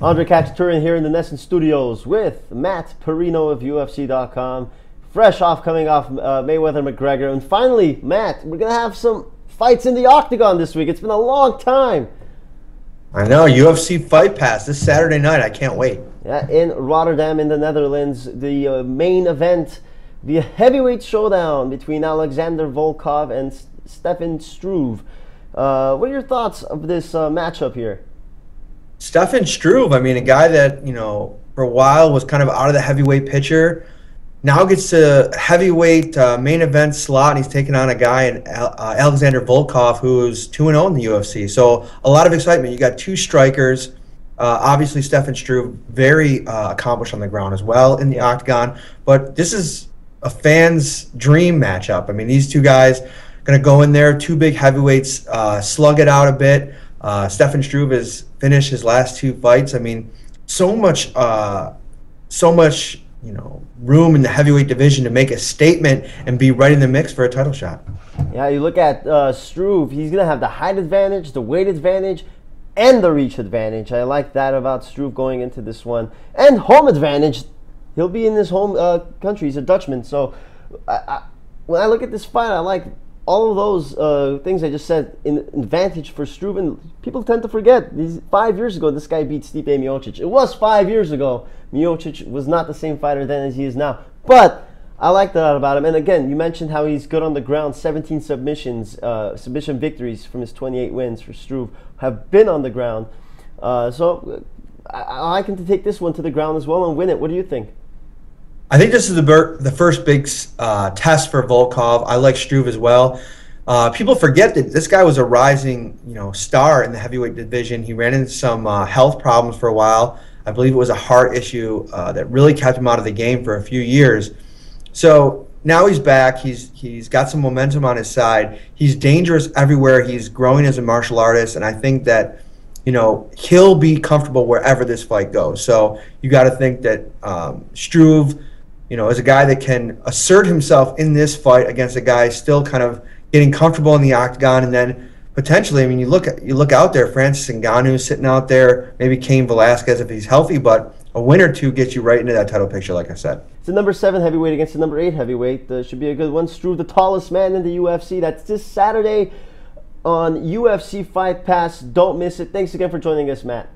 Andre Khachaturian here in the Nesson Studios with Matt Perino of UFC.com. Fresh off coming off Mayweather-McGregor. And finally, Matt, we're going to have some fights in the octagon this week. It's been a long time. I know, UFC Fight Pass this Saturday night. I can't wait. Yeah, in Rotterdam in the Netherlands, the main event, the heavyweight showdown between Alexander Volkov and Stefan Struve. What are your thoughts of this matchup here? Stefan Struve, I mean, a guy that, for a while was kind of out of the heavyweight picture, now gets to heavyweight main event slot, and he's taking on a guy in Alexander Volkov, who's 2-0 in the UFC. So a lot of excitement. You got two strikers. Obviously, Stefan Struve, very accomplished on the ground as well in the octagon. But this is a fan's dream matchup. I mean, these two guys going to go in there, two big heavyweights, slug it out a bit. Stefan Struve has finished his last two fights. I mean, so much, room in the heavyweight division to make a statement and be right in the mix for a title shot. Yeah, you look at Struve, he's going to have the height advantage, the weight advantage, and the reach advantage. I like that about Struve going into this one. And home advantage. He'll be in his home country. He's a Dutchman. So when I look at this fight, I like all of those things I just said in advantage for Struve. And people tend to forget, 5 years ago, this guy beat Stipe Miocic. It was 5 years ago. Miocic was not the same fighter then as he is now. But I like that about him. And again, you mentioned how he's good on the ground. 17 submission victories from his 28 wins for Struve have been on the ground. So I like him to take this one to the ground as well and win it. What do you think? I think this is the first big test for Volkov. I like Struve as well. People forget that this guy was a rising, star in the heavyweight division. He ran into some health problems for a while. I believe it was a heart issue that really kept him out of the game for a few years. So now he's back. He's got some momentum on his side. He's dangerous everywhere. He's growing as a martial artist, and I think that he'll be comfortable wherever this fight goes. So you got to think that Struve, is a guy that can assert himself in this fight against a guy still kind of getting comfortable in the octagon, and then potentially, I mean, you look out there, Francis Ngannou sitting out there, maybe Cain Velasquez if he's healthy, but a win or two gets you right into that title picture, like I said. It's the number 7 heavyweight against the number 8 heavyweight. Should be a good one. Struve, the tallest man in the UFC. That's this Saturday on UFC Fight Pass. Don't miss it. Thanks again for joining us, Matt.